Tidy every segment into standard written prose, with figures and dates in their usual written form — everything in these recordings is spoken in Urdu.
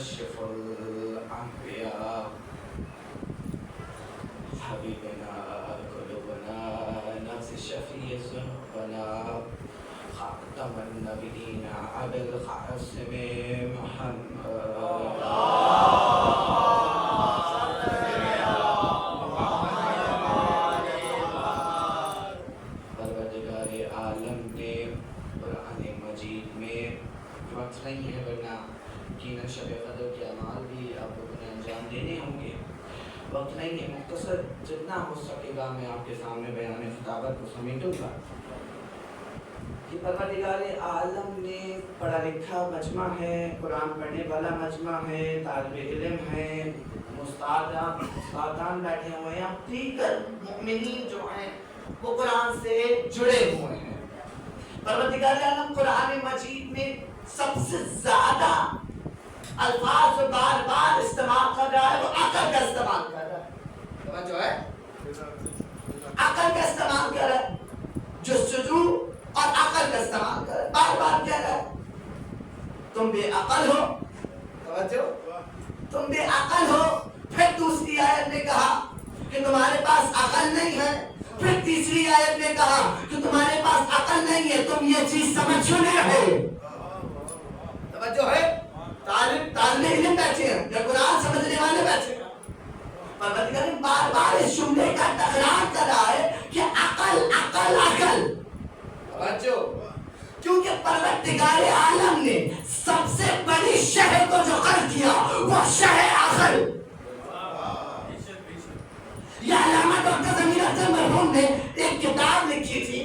مكشف الأنبياء حبيبنا قلوبنا نفس الشفيع ذنوبنا خاتم النبيين أبي القاسم محمد پروردگار عالم نے قرآن مجید میں وقت نہیں ہے ورنہ یقیناً شب قدر کے اعمال بھی آپ لوگوں نے انجام دینے ہوں گے. وقت نہیں ہے، مختصر جتنا ہو سکے گا میں آپ کے سامنے بیان خطابت کو سمیٹوں گا. یہ پروردگار عالم نے پڑھا لکھا مجمع ہے، قرآن پڑھنے والا مجمع ہے، طالب علم ہے، استادان بیٹھے ہوئے ہیں، دیگر مؤمنین جو ہیں وہ قرآن سے جڑے ہوئے ہیں. پروردگار عالم قرآن مجید میں سب سے زیادہ الفاظ جو بار بار استعمال کر رہا ہے وہ عقل کا استعمال کر رہا ہے. جو ہے عقل کا استعمال کر رہا ہے، جستجو اور عقل کا استعمال کر رہا ہے. بار بار کہہ رہا ہے تم بے عقل ہو. توجہ، تم بے عقل ہو. پھر دوسری آیت نے کہا کہ تمہارے پاس عقل نہیں ہے. پھر تیسری آیت نے کہا کہ تمہارے پاس عقل نہیں ہے، تم یہ چیز سمجھ چکے ہو. توجہ ہے، طالب علم بیٹھے ہیں یا قرآن سمجھنے والے بیٹھے ہیں. پروردگار بار بار اس جملے کا تکرار کر رہا ہے کہ عقل عقل عقل. توجہ، کیونکہ پروردگار عالم نے سب سے بڑی شہ کو جو خلق کیا وہ شہ عقل. یہ علامہ ڈاکٹر ضمیر اختر مرحوم نے ایک کتاب لکھی تھی،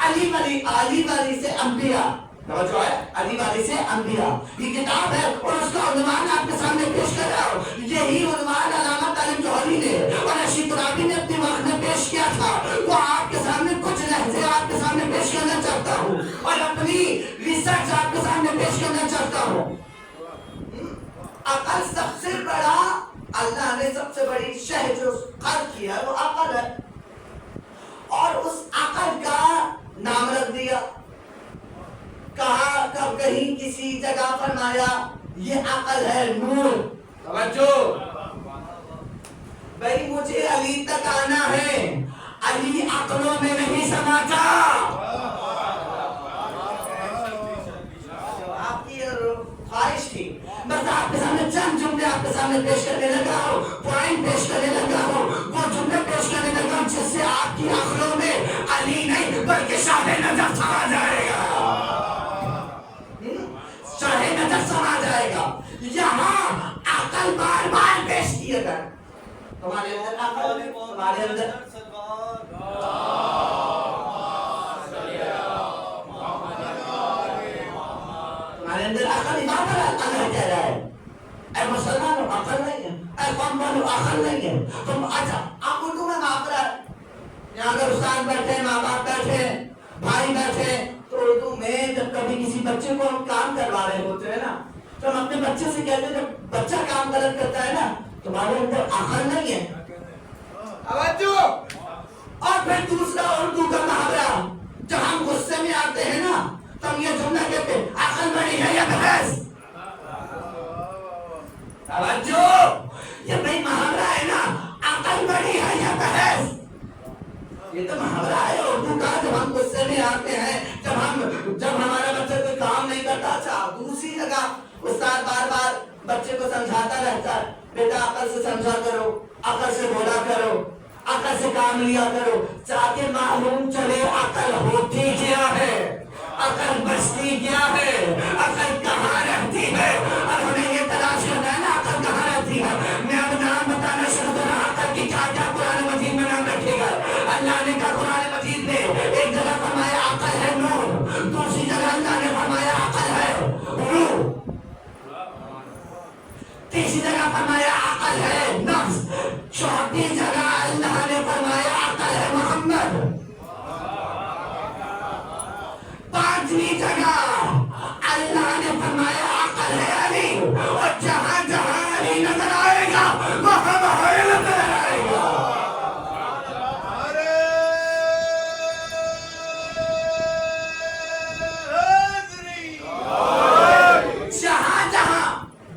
علی ولی سے انبیاء. توجہ ہے، علی ولی سے انبیاء یہ کتاب ہے اور اس کا عنوان آپ کے سامنے پیش کر رہا ہوں. یہی عنوان علامہ طالب جوہری نے اور رشید ترابی نے اپنے وقت میں پیش کیا تھا. وہ آپ کے سامنے کچھ لہجے آپ کے سامنے پیش کرنا چاہتا ہوں اور اپنی ریسرچ آپ کے سامنے پیش کرنا چاہتا ہوں. عقل سب سے بڑا، اللہ نے سب سے بڑی شہ جو خلق کیا ہے وہ عقل ہے اور اس عقل کا نام رکھ دیا. کہا کہیں کسی جگہ فرمایا یہ عقل ہے نور. توجہ بھائی، مجھے علی تک آنا ہے، علی عقلوں میں نہیں سماتا. آپ کی خواہش تھی بس آپ کے سامنے چند جملے آپ کے سامنے پیش کرنے لگا ہوں، پوائنٹ پیش کرنے لگا ہوں، وہ جملے پیش کرنے لگا ہوں جس سے آپ کی عقلوں میں علی نہیں بلکہ شاہ نجف سما جائے گا. شاہ نجف سما جائے گا. یہاں عقل بار بار پیش کیے گئے. تمہارے اندر عقل، تمہارے اندر عقل عبادت. اللہ کہہ رہا ہے اے مسلمانوں عقل نہیں ہے، اے قوم والوں عقل نہیں ہے. تم اچھا آپ اردو میں معافرہ، یہاں اگر استاد بیٹھے، ماں باپ بیٹھے، بھائی بیٹھے، تو اردو میں جب کبھی کسی بچے کو ہم کام کروا رہے ہوتے ہیں نا تو ہم اپنے بچے سے کہتے ہیں جب بچہ کام غلط کرتا ہے نا تمہارے اندر عقل نہیں ہے. توجہ. اور پھر دوسرا اردو کا محاورہ، جب ہم غصے میں آتے ہیں نا تو ہم یہ جملہ کہتے ہیں عقل بڑی ہے یا بحث. توجہ، یہ بھائی محاورہ ہے نا، عقل بڑی ہے یا بحث. یہ تو محاورہ ہے اردو کا. جب ہم غصے میں آتے ہیں، جب ہمارا بچہ کوئی کام نہیں کرتا. اچھا دوسری جگہ استاد بار بار بچے کو سمجھاتا رہتا ہے بیٹا عقل سے سمجھا کرو، عقل سے بولا کرو، عقل سے کام لیا کرو، تاکہ معلوم چلے عقل ہوتی کیا ہے، عقل بچتی کیا ہے، عقل کہاں رہتی ہے. اور ہمیں یہ تلاش کرنا ہے نا عقل کہاں رہتی ہے. میں اب نام بتانا شروع کرنا عقل کی کیا کیا قرآن مجید میں نام رکھے گا. اللہ نے کہا قرآن مجید میں ایک جگہ فرمایا عقل ہے نور، دوسری جگہ اللہ نے فرمایا عقل ہے روح، تیسری جگہ فرمایا عقل ہے نفس، چوتھی جگہ اللہ نے فرمایا عقل ہے محمد، پانچویں جگہ اللہ نے فرمایا عقل ہے علی. اور جہاں جہاں علی نظر آئے گا وہاں وہاں علم نظر آئے گا.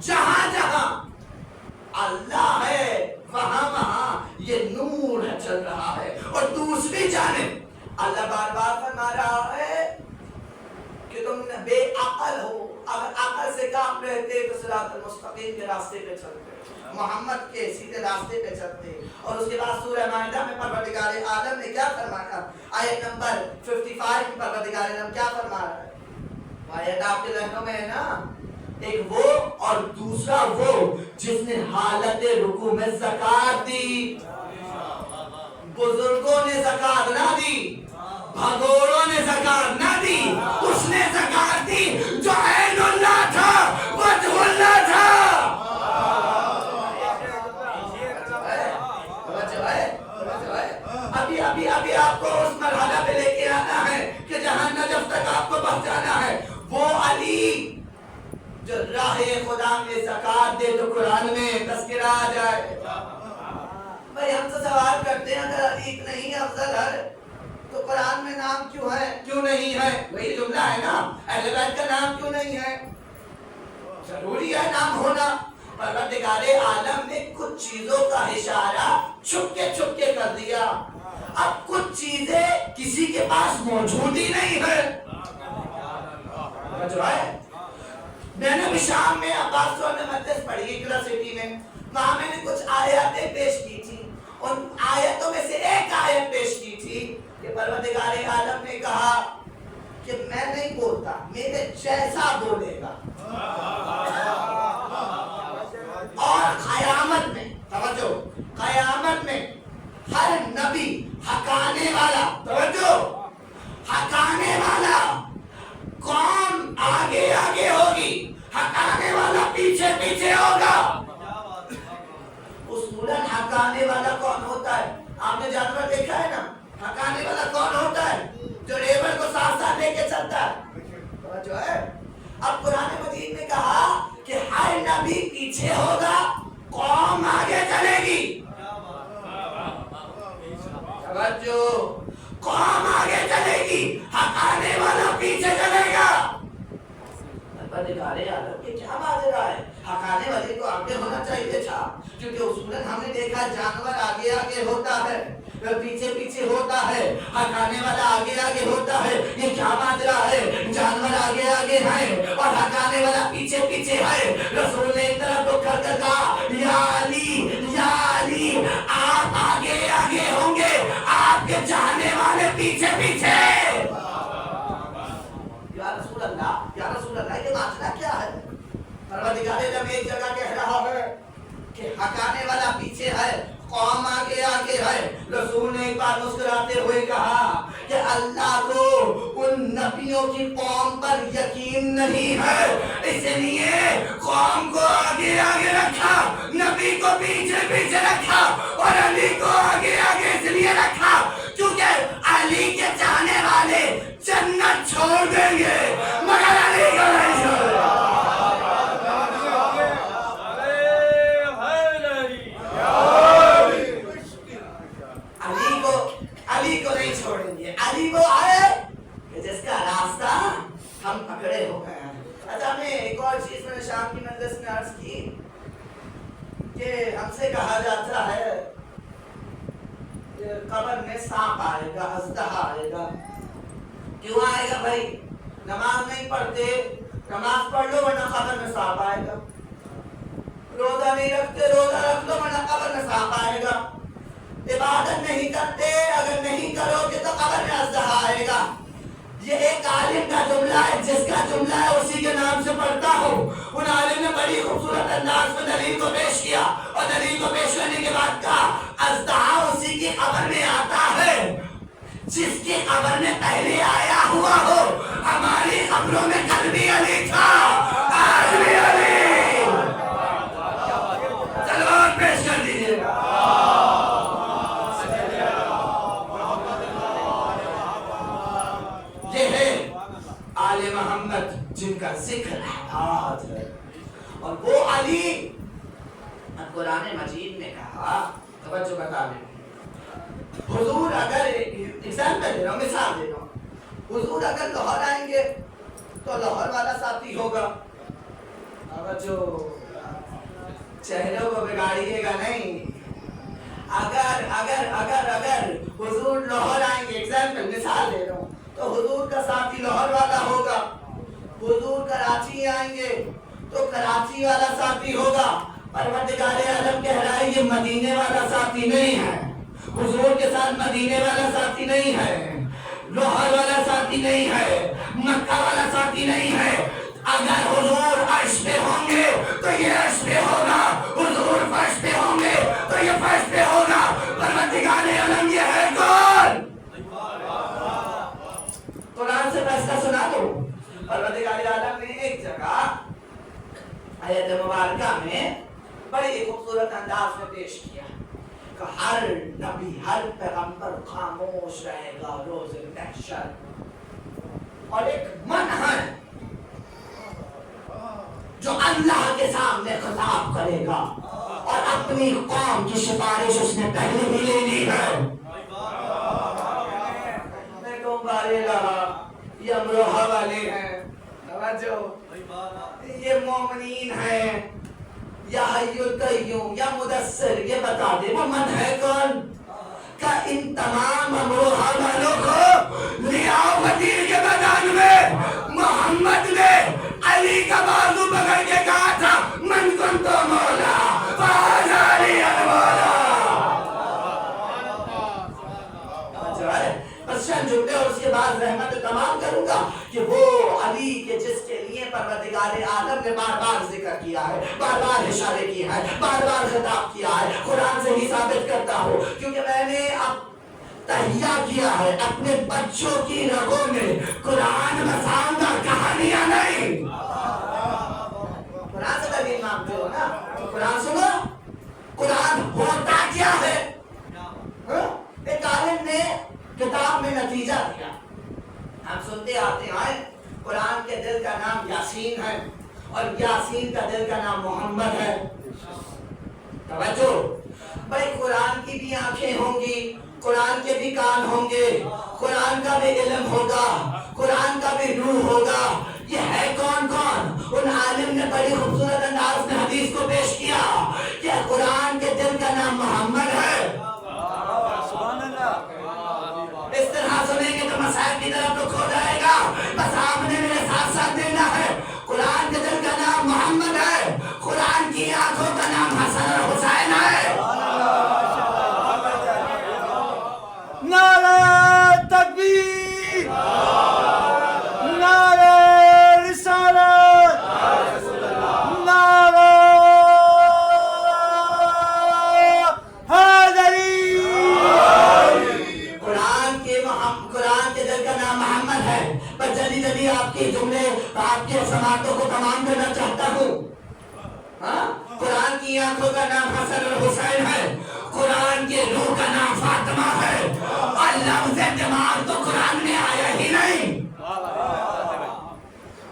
جہاں جہاں بار بار فرما رہا ہے کہ تم بے عقل ہو. اگر عقل سے کام لیتے تو صراط المستقیم کے راستے پہ چلتے, محمد کے سیدھے راستے پہ چلتے. اور اس کے بعد سورہ مائدہ میں پروردگار عالم نے کیا فرمایا؟ آیت نمبر 55 میں پروردگار عالم کیا فرما رہا ہے؟ آیت آپ کے ذہنوں میں ہے نا, ایک وہ اور دوسرا وہ جس نے حالت رکوع میں زکات دی. بزرگوں نے زکات نہ دی, بھگوڑوں نے زکات نہ دی, اس نے زکات دی جو عین اللہ تھا, وجہ اللہ تھا. ابھی آپ کو اس مرحلہ پہ لے کے آنا ہے کہ جہاں نجف تک آپ کو پہنچانا ہے. وہ علی جو راہ خدا میں زکات دے تو قرآن میں تذکرہ آ جائے. بھائی ہم تو سوال کرتے ہیں اگر علی نہیں افضل ہے تو قرآن میں نام کیوں ہے, کیوں نہیں ہے؟ وہی جملہ ہے نا, اہل بیت کا نام کیوں نہیں ہے؟ ضروری ہے نام ہونا. پروردگار عالم نے کچھ چیزوں کا اشارہ چھپ کے کر دیا. اب کچھ چیزیں کسی کے پاس موجود ہی نہیں ہے. جو ہے میں نے بھی شام میں عباس نے مجلس پڑھی اقرا سٹی میں, وہاں میں نے کچھ آیاتیں پیش کی تھی. ان آیتوں میں سے ایک آیت پیش کی تھی کہ پروردگار عالم نے کہا کہ میں نہیں بولتا, میرے جیسا بولے گا. اور قیامت میں, توجہ, قیامت میں ہر نبی حقانے والا, توجہ, حقانے والا قوم آگے آگے ہوگی, حقانے والا پیچھے پیچھے ہوگا. اصولاً حقانے والا کون ہوتا ہے؟ آپ نے جانور دیکھا ہے نا, حقانے والا کون ہوتا ہے؟ جو ریبر کو ساتھ ساتھ لے کے چلتا ہے. جو ہے اب قرآن مجید نے کہا کہ ہر نبی پیچھے ہوگا, قوم آگے چلے گی. جو قوم آگے چلے گی, حقانے والا پیچھے چلے گا. پروردگار عالم کی کیا بات ہے؟ حقانے والے کو آگے ہونا چاہیے تھا, کیونکہ اصولاً ہم نے دیکھا جانور آگے آگے ہوتا ہے, پیچھے پیچھے ہوتا ہے, حقانے والا آگے آگے ہوتا ہے. یہ کیا ماجرا ہے؟ جانور آگے آگے ہیں اور حقانے والا پیچھے پیچھے ہے. رسول نے ایک طرف کو کر کر کہا یا علی آپ آگے آگے ہوں گے, آپ کے چاہنے والے پیچھے پیچھے. یا رسول اللہ یہ ماجرا کیا ہے؟ پروردگار عالم ایک جگہ کہہ رہا ہے کہ حقانے والا پیچھے ہے, قوم آگے آگے ہے. رسول نے ایک بار مسکراتے ہوئے کہا کہ اللہ کو ان نبیوں کی قوم پر یقین نہیں ہے, اس لیے قوم کو آگے آگے رکھا, نبی کو پیچھے پیچھے رکھا, اور علی کو آگے آگے اس لیے رکھا کیونکہ علی کے چاہنے والے جنت چھوڑ دیں گے مگر علی کو نہیں چھوڑ. علی کو نہیں چھوڑیں گے. علی وہ آئے کہ جس کا راستہ ہم پکڑے ہو گئے ہیں. اچھا میں ایک اور چیز میں نے شام کی مجلس میں عرض کی کہ ہم سے کہا جاتا ہے کہ قبر میں سانپ آئے گا, اژدہا آئے گا. کیوں آئے گا بھائی؟ نماز نہیں پڑھتے, نماز پڑھ لو ورنہ قبر میں سانپ آئے گا. روزہ نہیں رکھتے, روزہ رکھ لو ورنہ قبر میں سانپ آئے گا. عبادت نہیں کرتے, اگر نہیں کرو گے تو قبر میں اژدہا آئے گا. یہ ایک عالم کا جملہ ہے, جس کا جملہ ہے اسی کے نام سے پڑھتا ہوں. ان عالم نے بڑی خوبصورت انداز میں دلیل کو پیش کیا, اور دلیل کو پیش کرنے کے بعد کہا اژدہا اسی کی قبر میں آتا ہے جس کی قبر میں پہلے آیا ہوا ہو. ہماری قبروں میں کل بھی علی تھا, آج بھی علی. سلوات پیش کر دیجیے. آل محمد جن کا ذکر احاد ہے, اور وہ علی قرآن مجید میں کہا. توجہ بتا دیں, حضور اگر ایگزامپل دے رہا ہوں, مثال دے رہا ہوں, حضور اگر لاہور آئیں گے تو لاہور والا ساتھی ہوگا. توجہ, چہروں کو بگاڑیے گا نہیں. اگر حضور لاہور آئیں گے، ایگزامپل مثال دے رہا ہوں، تو حضور کا ساتھی لاہور والا ہوگا، حضور کراچی آئیں گے تو کراچی والا ساتھی ہوگا۔ پروردگار عالم کہہ رہا ہے یہ مدینے والا ساتھی نہیں ہے، حضور کے ساتھ مدینے والا ساتھی نہیں ہے، لاہور والا ساتھی نہیں ہے، مکہ والا ساتھی نہیں ہے۔ اگر حضور عرش پہ ہوں گے تو یہ عرش پہ ہوگا، حضور فرش پہ ہوں گے تو یہ فرش پہ ہوگا۔ پروردگار عالم یہ ہے کون؟ قرآن سے فیصلہ سنا دو۔ پروردگار عالم نے ایک جگہ آیت مبارکہ میں بڑی خوبصورت انداز میں پیش کیا کہ ہر نبی، ہر پیغمبر خاموش رہے گا روز محشر، اور ایک من ہے جو اللہ کے سامنے خطاب کرے گا، اور اپنی قوم کی سفارش اس نے پہلے ہی لے لی ہے۔ میں کہوں بارے رہا یہ امروہہ والے ہیں، توجہ، یہ مومنین ہیں، یا حی القیوم یا مدثر، یہ بتا دے وہ من ہے کون؟ کہ ان تمام امروہہ والوں کو لے آؤ غدیر کے میدان میں۔ محمد نے علی کا بازو پکڑ کے کہا تھا من کنت مولا فہذا علی المولا۔ چند جملے اور اس کے بعد رحمت تمام کروں گا کہ وہ علی کے جس کے لیے پروردگار عالم نے بار بار ذکر کیا ہے، بار بار اشارے کیا ہے، بار بار خطاب کیا ہے، قرآن سے ہی ثابت کرتا ہوں، کیونکہ میں نے اب تہیہ کیا ہے اپنے بچوں کی رگوں میں قرآن مساندہ کہانیاں نہیں۔ قرآن سے دلیل مانگتے ہو نا، قرآن سنو، قرآن ہوتا کیا ہے؟ ایک عالم نے کتاب میں نتیجہ دیا، ہم سنتے آتے ہیں قرآن کے دل کا نام یاسین ہے، اور یاسین کا دل کا نام محمد ہے۔ توجہ، بھائی قرآن کی بھی آنکھیں ہوں گی، قرآن کے بھی کان ہوں گے، قرآن کا بھی علم ہوگا، قرآن کا بھی روح ہوگا۔ یہ ہے کون کون؟ ان عالم نے بڑی خوبصورت انداز میں حدیث کو پیش کیا کہ قرآن کے دل کا نام محمد ہے۔ اس طرح سنیں گے تو مسائل کی طرف رخ ہو جائے گا، بس آپ نے میرے ساتھ ساتھ دینا ہے۔ قرآن کے دل کا نام محمد ہے، قرآن کی آنکھوں کا نام حسن اور حسین ہے۔ نعرہ تکبیر، نعرہ رسالت، نعرہ حیدری۔ قرآن کے دل کا نام محمد ہے۔ بس جلدی جلدی آپ کے جملے، آپ کے سماعتوں کو تمام کرنا چاہتا ہوں۔ قرآن کی آنکھوں کا نام حسن اور حسین ہے، قرآن کے روح کا نام فاطمہ ہے، اور لفظ دماغ تو قرآن میں آیا ہی نہیں۔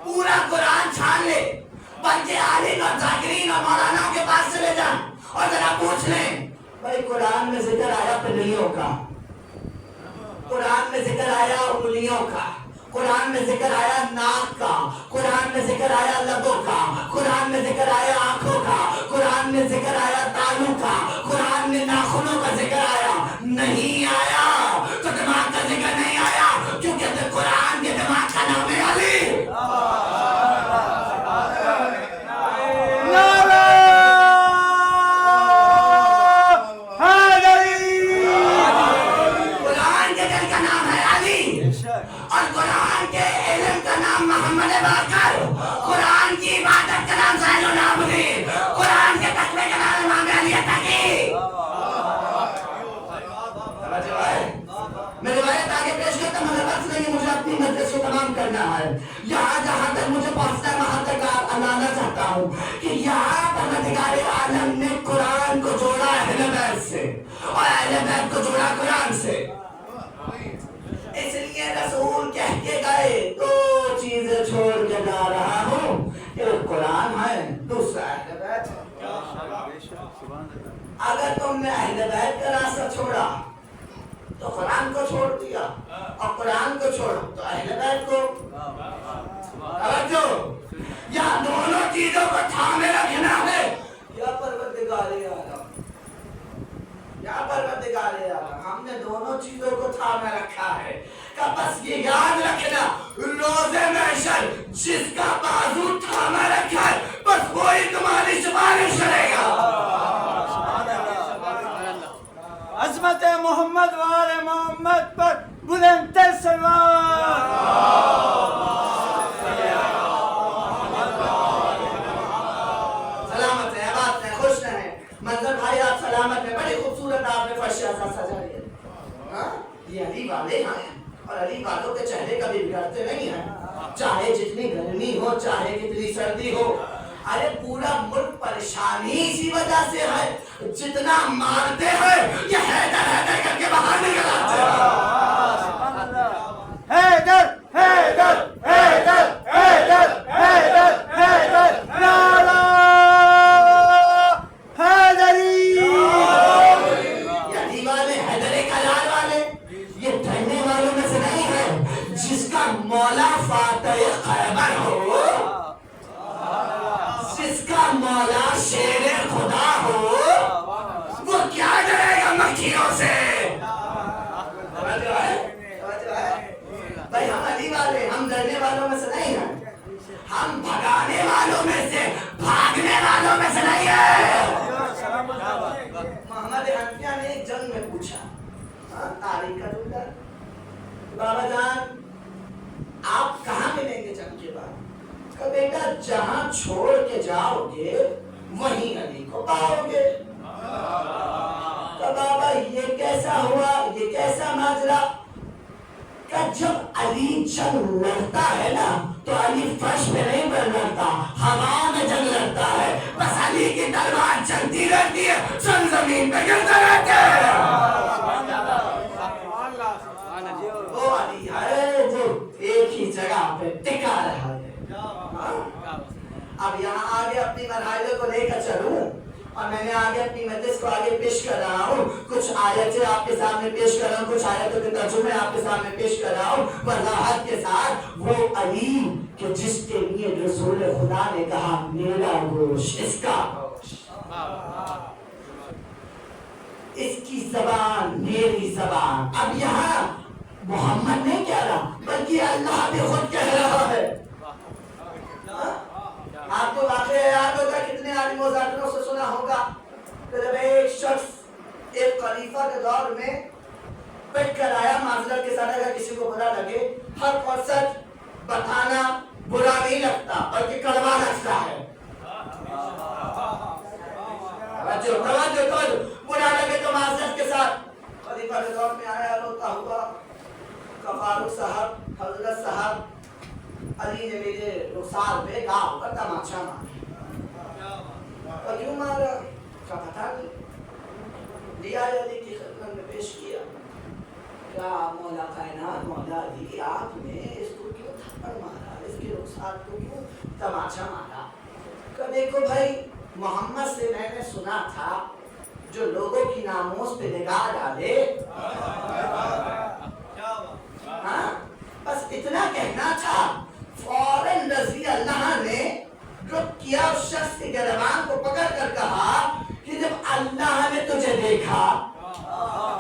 پورا قرآن چھان لے، بلکہ عالم اور ذاکرین اور مولانا کے پاس چلے جائیں اور ذرا پوچھ لیں، بھائی قرآن میں ذکر آیا پنڈلیوں کا، قرآن میں ذکر آیا انگلیوں کا، قرآن میں ذکر آیا ناک کا، قرآن میں ذکر آیا لبوں کا، قرآن میں ذکر آیا آنکھوں کا، قرآن میں ذکر آیا تالوں کا، قرآن میں ناخنوں کا ذکر آیا نہیں آیا؟ تو دماغ کا ذکر نہیں آیا کیونکہ قرآن کے دماغ کا نام ہے علی۔ قرآن کے دل کا نام ہے علی، اور قرآن کے علم کا نام محمد باقر، قرآن کی عبادت کا نام زین العابدین، قرآن کے تقوی کا نام امام علی تقی۔ میں روایت آگے پیش کرتا ہوں، مگر بس نہیں، مجھے اپنی مجلس کو تمام کرنا ہے۔ یہاں جہاں تک مجھے پہنچنا ہے وہاں تک لانا چاہتا ہوں کہ یہاں پروردگار عالم نے قرآن کو جوڑا اہل بیت سے، اور اہل بیت کو جوڑا قرآن سے۔ اس لیے رسول کہہ کے گئے دو چیزیں چھوڑ کے جا رہا ہوں، ایک قرآن ہے، دوسرا اہل بیت ہے۔ اگر تم نے اہل بیت کا راستہ چھوڑا تو قرآن کو چھوڑ دیا، اور قرآن کو چھوڑا تو اہل بیت کو۔ توجہ، یا دونوں چیزوں کو تھامے رکھنا ہے، یا پروردگار عالم، یا بس یہ یاد رکھنا روزے محشر جس کا بازو تھاما رکھا ہے بس وہی تمہاری سفارش کرے گا. عظمت محمد و آل محمد پر بلند سلوات. سلامت ہے، بات ہے، خوش رہیں. منظر بھائی آپ سلامت ہیں، بڑی خوبصورت آپ نے فرش شہزاد سجا لیا. ہاں یہ علی والے ہیں اور علی والوں کے چہرے کبھی بگڑتے نہیں ہیں، چاہے جتنی گرمی ہو چاہے کتنی سردی ہو. ارے پورا ملک پریشانی اسی وجہ سے ہے، جتنا مارتے ہیں یہ حیدر حیدر کر کے باہر نکل آتے ہیں. حیدر حیدر حیدر حیدر حیدر حیدر نعرہ حیدری. یہ علی والے حیدر کلال والے یہ ڈرنے والوں میں سے نہیں ہے. جس کا مولا فاتح خیبر ہو، جس کا مولا شیر خدا ہو، وہ کیا ڈرے گا مکھیوں سے. بھائی ہم علی والے، ہم ڈرنے والوں میں سے نہیں ہیں، ہم بھگانے والوں میں سے، بھاگنے والوں میں سے نہیں ہیں. محمد حنفیہ نے ایک جنگ میں پوچھا، تاریخ کا جملہ، بابا جان آپ کہاں ملیں گے جنگ کے بعد؟ کہ بیٹا جہاں چھوڑ کے جاؤ گے وہیں علی کو پاؤ گے. کہ بابا یہ کیسا ہوا، یہ کیسا ماجرا؟ کہ جب علی جنگ لڑتا ہے نا تو علی فرش پہ نہیں لڑتا، ہوا میں جنگ لڑتا ہے. بس علی کی تلوار چلتی رہتی ہے، سن زمین پہ گرتا رہتا ہے. وہ علی ہے جو ایک ہی جگہ پہ ٹکا رہا ہے. اب یہاں آگے اپنی مرحلے کو لے کر چلوں اور میں نے آگے اپنی مجلس کو آگے پیش کر رہا ہوں. کچھ آیتیں آپ کے سامنے پیش کر رہا ہوں، کچھ آیتوں کے ترجمے آپ کے سامنے پیش کر رہا ہوں وضاحت کے ساتھ. وہ علی کہ جس کے لیے رسول خدا نے کہا میرا گوشت اس کا گوشت، اس کی زبان میری زبان. اب یہاں محمد نہیں کہہ رہا بلکہ اللہ بھی خود کہہ رہا ہے. آپ کو واقعہ یاد ہوگا، کتنے عالم و ذاکروں سے سنا ہوگا کہ جب ایک شخص ایک خلیفہ کے دور میں پٹ کر آیا معذرت کے ساتھ، اگر کسی کو برا لگے، حق اور سچ بتانا برا نہیں لگتا بلکہ کڑوا لگتا ہے. توجہ برا لگے تو معذرت کے ساتھ. خلیفہ کے دور میں آیا روتا ہوا کہ فاروق صاحب، حضرت صاحب، علی نے میرے رخسار پہ گاؤں کا تماشا مارا. کیوں مارا؟ کا پتہ نہیں. لیا علی کی خدمت میں پیش کیا. کیا مولا کائنات، مولا علی آپ نے اس کو کیوں تھپڑ مارا، اس کے رخسار کو کیوں تماشا مارا؟ کہ دیکھو بھائی محمد سے میں نے سنا تھا جو لوگوں کی ناموس پہ نگاہ ڈالے، ہاں بس اتنا کہنا تھا. فوراً رضی اللہ نے رک کیا، اس شخص کے گریبان کو پکڑ کر کہا کہ جب اللہ نے تجھے دیکھا،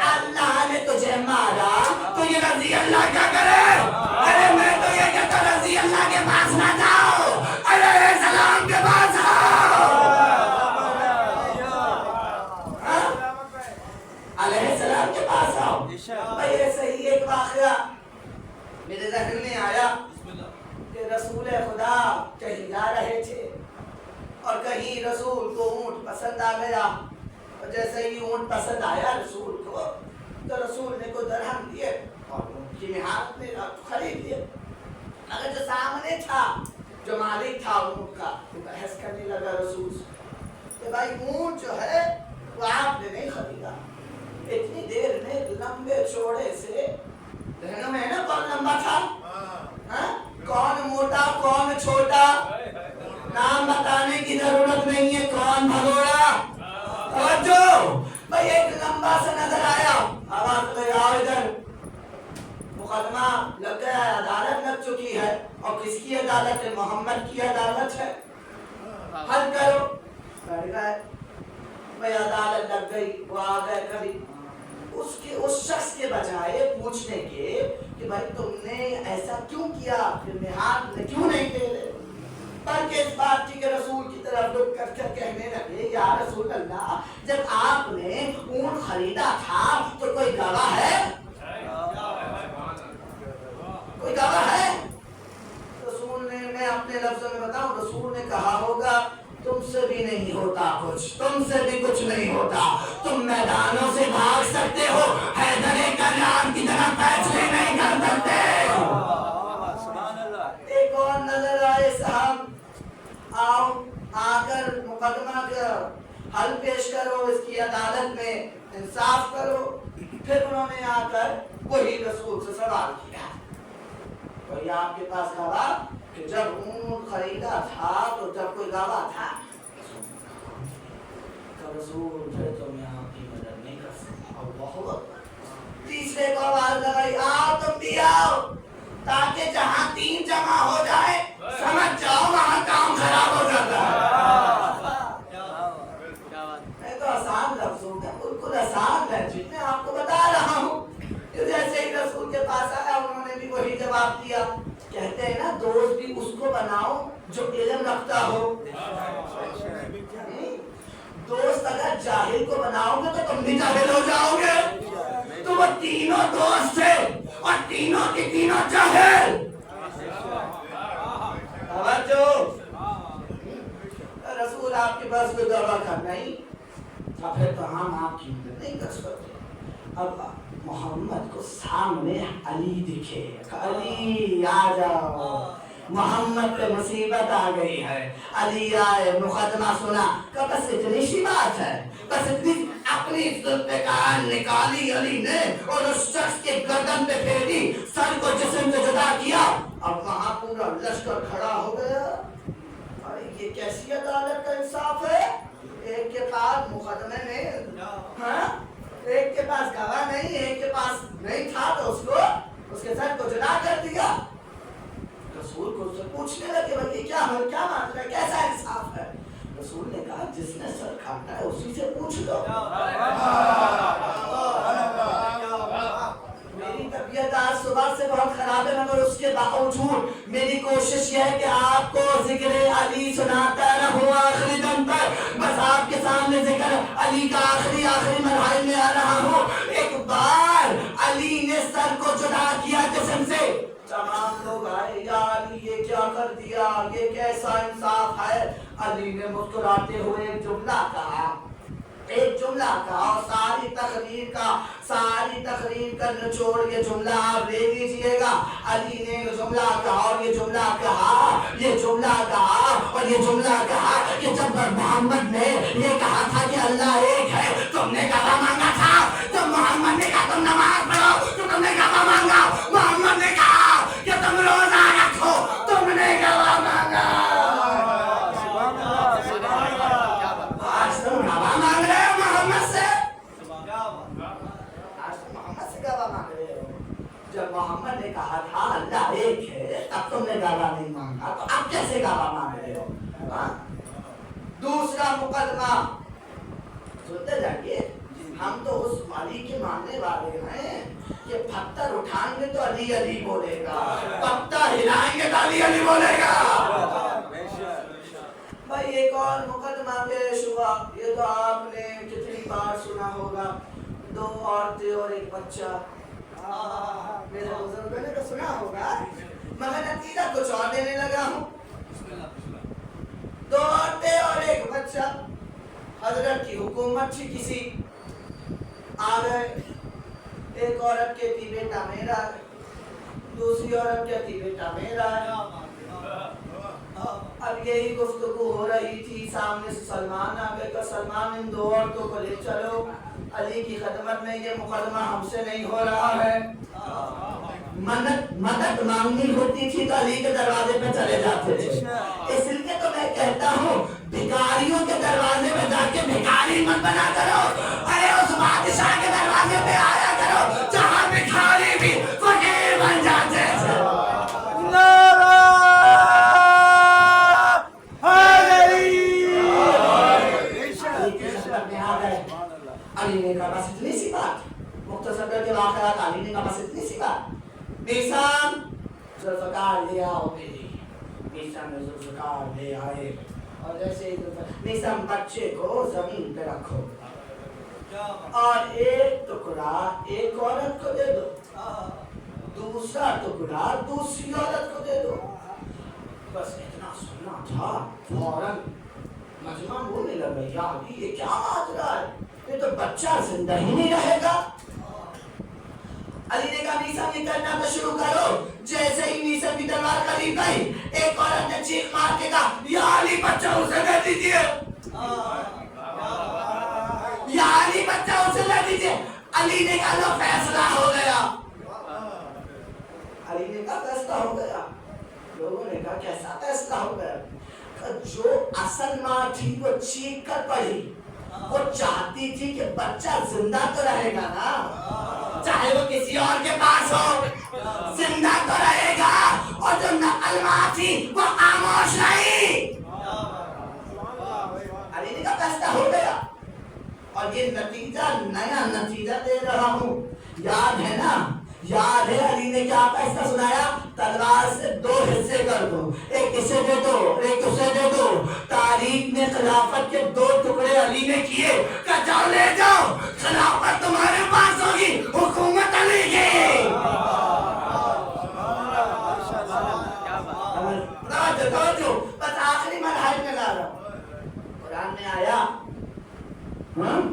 اللہ نے تجھے مارا تو یہ رضی اللہ کیا کرے؟ ارے میں تو یہ کہتا رضی اللہ کے پاس نہ جاؤ، علیہ السلام کے پاس آؤ. علیہ السلام کے پاس آؤ. بھائی ایسے ہی ایک واقعہ میرے ذہن میں آیا کہ رسول خدا کہیں جا رہے تھے اور کہیں رسول کو اونٹ پسند آ گیا، اور جیسے ہی اونٹ پسند آیا رسول کو تو رسول نے کوئی درہم دیے اور اونٹ کی نہایت میں خرید لیے. مگر جو سامنے تھا، جو مالک تھا اونٹ کا، وہ بحث کرنے لگا رسول سے کہ بھائی اونٹ جو ہے وہ آپ نے نہیں خریدا، اتنی دیر میں لمبے چوڑے سے ذہنوں میں ہے نا کون لمبا تھا، کون موٹا کون چھوٹا، نام بتانے کی ضرورت نہیں ہے، کون بھگوڑا. توجہ بھائی ایک لمبا سا نظر آیا، آواز لگا آؤ ادھر. مقدمہ لگ گیا ہے، عدالت لگ چکی ہے. اور کس کی عدالت ہے؟ محمد کی عدالت ہے، حل کرو. بیٹھ گئے بھائی، عدالت لگ گئی. وہ آ گئے کبھی اس شخص کے بجائے پوچھنے کے کہ بھائی تم نے ایسا کیوں کیا، پھر میں ہاتھ میں کیوں نہیں دے رہے، بلکہ اس بات کی کہ رسول کی طرف رک کر کہنے لگے یا رسول اللہ جب آپ نے اونٹ خریدا تھا تو کوئی گواہ ہے، کوئی گواہ ہے؟ رسول نے، میں اپنے لفظوں میں بتاؤں، رسول نے کہا ہوگا تم سے بھی نہیں ہوتا کچھ، تم سے بھی کچھ نہیں ہوتا، تم میدانوں سے بھاگ سکتے ہو، حیدر کرار کی طرح فیصلے نہیں کر سکتے۔ ایک اور نظر آئے صاحب، آؤ آ کر مقدمہ کا حل پیش کرو، اس کی عدالت میں انصاف کرو۔ پھر انہوں نے آ کر وہی رسول سے سوال کیا، وہی آپ کے پاس گواہ کہ جب اونٹ خریدا تھا تو جب کوئی گواہ تھا؟ رسول پھر تم یہاں کی مدد نہیں کر سکتا۔ اللہ اکبر۔ تیسرے کو آواز لگائی، آؤ تم بھی آؤ، تاکہ جہاں تین جمع ہو جائے سمجھ جاؤ وہاں کام خراب ہو جاتا ہے۔ میں تو آسان لفظوں میں بالکل آسان ہے جن میں آپ کو بتا رہا ہوں۔ جیسے ہی رسول کے پاس آیا انہوں نے بھی وہی جواب دیا۔ کہتے ہیں نا دوست بھی اس کو بناؤ جو علم رکھتا ہو۔ دوست اگر جاہل کو بناؤ گے تو تم بھی جاہل ہو جاؤ گے۔ تو وہ تینوں دوست تھے اور تینوں کی تینوں جاہل۔ رسول آپ کے پاس کوئی دعویٰ کر نہیں، پھر تو ہم آپ کی مدد نہیں کر سکتے۔ اب محمد کو سامنے علی دکھے، علی آ جاؤ، محمد پہ مصیبت آ گئی ہے۔ علی آئے، مقدمہ سنا، کہ بس اتنی سی بات ہے، بس اتنی، اپنی ذوالفقار نکالی علی نے اور اس شخص کے گردن پہ پھیری، سر کو جسم سے جدا کیا۔ اب وہاں پورا لشکر کھڑا ہو گیا۔ ارے یہ کیسی عدالت کا انصاف ہے؟ ایک کے پاس مقدمے میں، ہاں ایک کے پاس گواہ نہیں، ایک کے پاس نہیں تھا تو اس کے سر کو جدا کر دیا۔ رسول کو سے پوچھنے لگے بھائی کیا معاملہ ہے، کیسا انصاف ہے؟ رسول نے کہا جس نے سر کاٹا ہے اسی سے پوچھ لو۔ میری طبیعت آج صبح سے بہت خراب ہے مگر اس کے باوجود میری کوشش یہ ہے کہ آپ کو ذکر علی سناتا رہوں آخری دم تک۔ بس آپ کے سامنے ذکر علی کا آخری مراحل میں آ رہا ہوں۔ ایک بار علی نے سر کو جدا کیا جسم سے، تمام لوگ آئے، یا علی یہ کیا کر دیا، یہ کیسا انصاف ہے؟ علی نے مسکراتے ہوئے ایک جملہ کہا، اور ساری تقریر کا نچوڑ یہ جملہ آپ لے لیجئے گا۔ علی نے یہ جملہ کہا اور یہ جملہ کہا کہ جب محمد نے یہ کہا تھا کہ اللہ ایک ہے، تم نے گواہ مانگا تھا، جب محمد نے کہا تم نماز پڑھو تو تم نے گواہ مانگا، محمد نے کہا کہ تم روزہ رکھو، تم نے گواہ مانگا۔ آج تم گواہ مانگ رہے ہو محمد سے، گواہ مانگ رہے ہو۔ جب محمد نے کہا تھا اللہ ایک ہے تب تم نے گواہ نہیں مانگا، تو اب کیسے گواہ مانگ رہے ہو؟ دوسرا مقدمہ سنتے جائیے، ہم تو اس علی کے ماننے والے ہیں کہ پتھر اٹھائیں گے تو علی علی بولے گا، پتھر ہلائیں گے تو علی علی بولے گا۔ بھائی ایک اور مقدمہ پیش ہوا، یہ تو آپ نے کتنی بار سنا ہوگا، دو عورتیں اور ایک بچہ۔ میرے بزرگوں نے تو سنا ہوگا مگر نتیجہ کچھ اور دینے لگا ہوں۔ دو عورتیں اور ایک بچہ، حضرت کی حکومت تھی کسی، آ گئے، ایک عورت کہتی بیٹا میرا ہے، دوسری عورت کہتی بیٹا میرا ہے۔ اب یہی گفتگو ہو رہی تھی، سامنے سے سلمان آ گئے کہ سلمان ان دو عورتوں کو لے چلو علی کی خدمت میں، یہ مقدمہ ہم سے نہیں ہو رہا ہے۔ مدد مانگنی ہوتی تھی تو علی کے دروازے پہ چلے جاتے تھے، اس لیے تو میں کہتا ہوں بھکاریوں کے دروازے پہ جا کے بھکاری مت بنا کرو، ارے اس بادشاہ کے دروازے پہ آیا کرو جہاں بھکاری بھی فقیر بن جاتے تھے۔ علی نے کہا بس اتنی سی بات، مختصر کر کے واقعات علی نے کہا بس اتنی سی بات، ذوالفقار لے آؤ میری. میسا نے ذوالفقار لے آئے اور جیسے میسا بچے کو زمین پہ رکھو اور ایک ٹکڑا ایک عورت کو دے دو, دوسرا ٹکڑا دوسری عورت کو دے دو. بس اتنا سننا تھا, فوراً مجمع بولنے لگا یا علی یہ کیا بات رہا ہے, یہ تو بچہ زندہ ہی نہیں رہے گا. علی نے کہا میسا یہ کرنا تو شروع کرو. جیسے ہی میسا کی تلوار قریب گئی, ایک عورت نے چیخ مار کے کہا یا علی بچہ اسے دے دیجیے, یا علی بچہ اسے دے دیجیے. علی نے کہا لو فیصلہ ہو گیا. علی نے کہا فیصلہ ہو گیا. لوگوں نے کہا کیسا فیصلہ ہو گیا؟ جو اصل ماں تھی وہ چیخ کر پڑی, وہ چاہتی تھی کہ بچہ زندہ تو رہے گا نا, چاہے وہ کسی اور کے پاس ہو, زندہ تو رہے گا. اور جو نقل ماں تھی وہ خاموش رہی. علی نے کہا فیصلہ ہو گیا. اور یہ نتیجہ نیا نتیجہ دے رہا ہوں, یاد ہے نا, یاد ہے علی نے کیا فیصلہ سنایا؟ تلوار سے دو حصے کر دو, ایک اسے دے دو ایک اسے دے دو. تاریخ میں خلافت کے دو ٹکڑے علی نے کیے کہ جاؤ لے جاؤ, خلافت تمہارے پاس ہوگی, حکومت علی کی. بس آخری مرحلے میں لا رہا ہوں. قرآن میں آیا,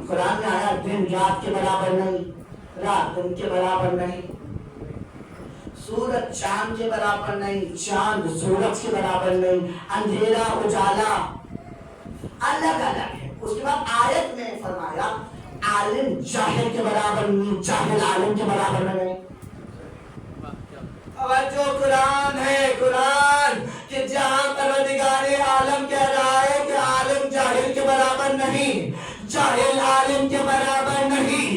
قرآن میں آیا دن رات کے برابر نہیں, رات دن کے برابر نہیں, سورج چاند کے برابر نہیں, چاند سورج کے برابر نہیں, اندھیرا اجالا الگ الگ ہے. اس کے بعد آیت میں فرمایا عالم جاہل کے برابر نہیں, جاہل عالم کے برابر نہیں. اب جو قرآن ہے, قرآن کہ جہاں پروردگار عالم کہہ رہا ہے کہ عالم جاہل کے برابر نہیں, جاہل عالم کے برابر نہیں.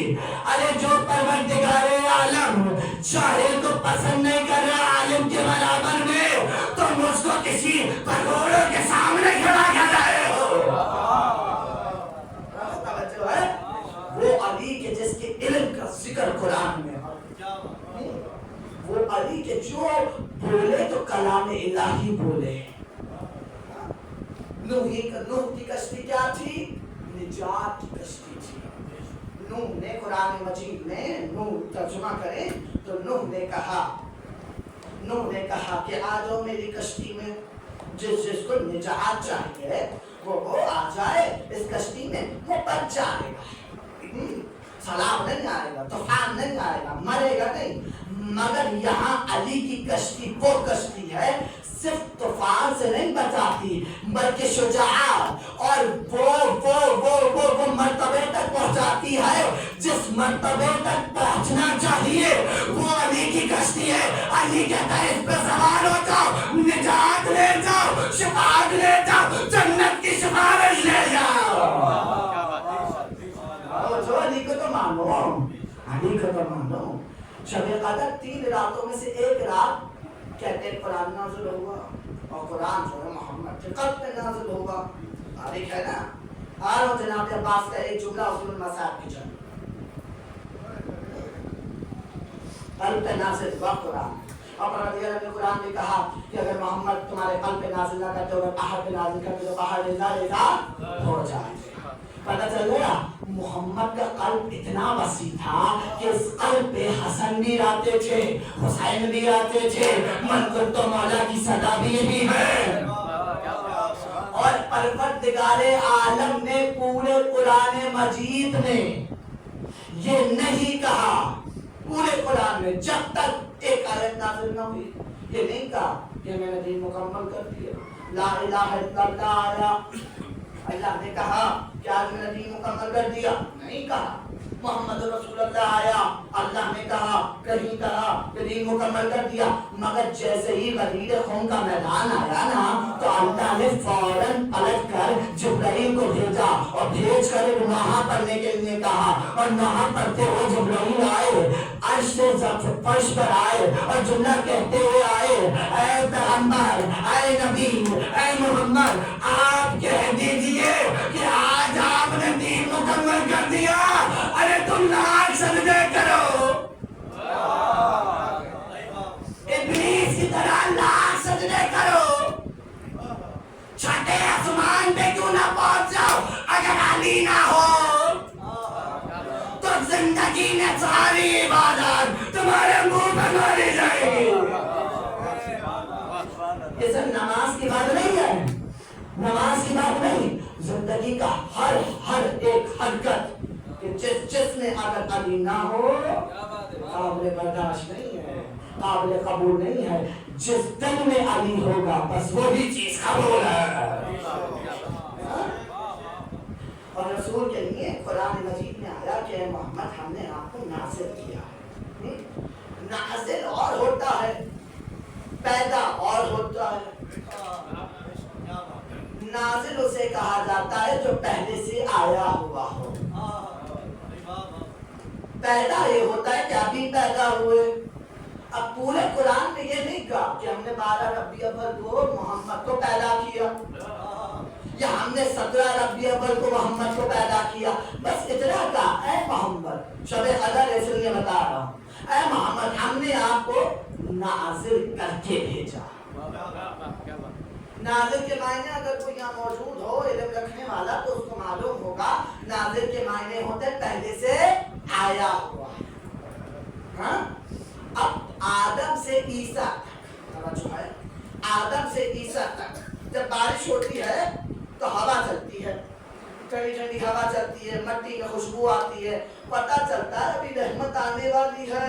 ارے جو پروردگار عالم جاہل کو پسند نہیں کر رہا عالم کے برابر میں, تم اس کو کسی پگوڑوں کے سامنے کھڑا کر رہے ہو. وہ علی کے جس کے علم کا ذکر قرآن میں, وہ علی کے جو بولے تو کلام الہی بولے. نوح کی کشتی کیا تھی؟ نجات کی کشتی تھی. نوح نے قرآن مجید میں, نوح ترجمہ کریں تو نوح نے کہا کہ آ جاؤ میری کشتی میں, جس کو نجات چاہیے وہ آ جائے اس کشتی میں, وہ بچ جائے گا, سیلاب نہیں آئے گا, طوفان نہیں آئے گا, مرے گا نہیں. مگر یہاں علی کی کشتی وہ کشتی ہے صرف طوفان سے نہیں بچاتی بلکہ شجاعت اور وہ مرتبے تک پہنچاتی ہے جس مرتبے تک پہنچنا چاہیے. وہ علی کی کشتی ہے. علی کہتا ہے اس پہ سوار ہو جاؤ, نجات لے جاؤ, شفاعت لے جاؤ, جنت کی سفارش لے جاؤ. جو علی کو تو مانو, علی کو تو مانو. شب قدر 3 راتوں میں سے ایک رات کہتے ہیں قرآن نازل ہوگا, اور قرآن جو ہے محمد کے قلب پہ نازل ہوگا. تاریخ ہے نا. آ رہا ہوں جناب عباس کا ایک جملہ اصول المصائب کی جنگ, قلب پہ نازل ہوا قرآن. اور پروردگار نے قرآن میں کہا کہ اگر محمد تمہارے قلب پہ نازل نہ کرتے, اگر باہر پہ نازل کرتے تو باہر رضا ہو جائے. پتہ چل گیا محمد کا قلب اتنا وسیع تھا کہ اس قلب پہ حسن بھی آتے تھے, حسین بھی آتے تھے, منقل تو مولا کی صدا بھی یہی ہے. اور پروردگار عالم نے پورے قرآن مجید میں یہ نہیں کہا, پورے قرآن میں جب تک ایک آیت نازل نہ ہوئی یہ نہیں کہا کہ میں نے دین مکمل کر دیا, لا الہ الا اللہ. اللہ نے کہا کہ آج میں نے دین مکمل کر دیا, نہیں کہا. محمد رسول اللہ آیا, اللہ نے کہا کہیں کہا کہ دین مکمل کر دیا. مگر جیسے ہی غدیر خون کا میدان آیا نا تو اللہ نے فوراً پلٹ کر جبرائیل کو بھیجا اور بھیج کر نوحہ پڑھنے کے لیے کہا. اور نوحہ پڑھتے ہوئے جبرائیل آئے, عرش سے فرش پر آئے اور جملہ کہتے ہوئے آئے, اے پیغمبر, اے نبی, اے محمد, آپ کہہ دیجئے کہ آج آپ نے دین مکمل کر دیا. ارے تم لاکھ سجدے کرو, ابلیس کی طرح سجدے کرو, چھٹے آسمان پہ کیوں نہ پہنچ جاؤ, اگر علی نہ ہو تو زندگی میں ساری عبادت تمہارے منہ پہ ماری جائے گی. یہ سب نماز کی بات نہیں ہے, نماز کی بات نہیں, زندگی کا ہر ایک حرکت کہ جس میں اگر علی نہ ہو قابل برداشت نہیں ہے, قابل قبول نہیں ہے. جس دل میں علی ہوگا بس وہی چیز قبول ہے. اور رسول کے لیے قرآن مجید میں آیا کہ محمد ہم نے آپ کو نازل کیا ہے. نازل اور ہوتا ہے, پیدا اور ہوتا ہے. نازل اسے کہا جاتا ہے جو پہلے سے آیا ہوا ہو. پیدا یہ ہوتا ہے کہ ابھی پیدا ہوئے. اب پورے قرآن میں یہ نہیں کہا کہ ہم نے 12 ربیع الاول کو محمد کو پیدا کیا, یا ہم نے 17 ربیع الاول کو محمد کو پیدا کیا. بس اتنا کہا, اے محمد, شب قدر اس لیے بتا رہا ہوں, اے محمد ہم نے آپ کو نازل کر کے بھیجا. نازل کے معنی اگر کوئی یہاں موجود ہو علم رکھنے والا تو اس کو معلوم ہوگا, نازل کے معنی ہوتے پہلے سے آیا ہوا. ہاں, اب آدم سے عیسیٰ توجہ ہے, آدم سے عیسیٰ تک جب بارش ہوتی ہے تو ہوا چلتی ہے, ٹھنڈی ٹھنڈی ہوا چلتی ہے, مٹی میں خوشبو آتی ہے, پتہ چلتا ہے ابھی رحمت آنے والی ہے.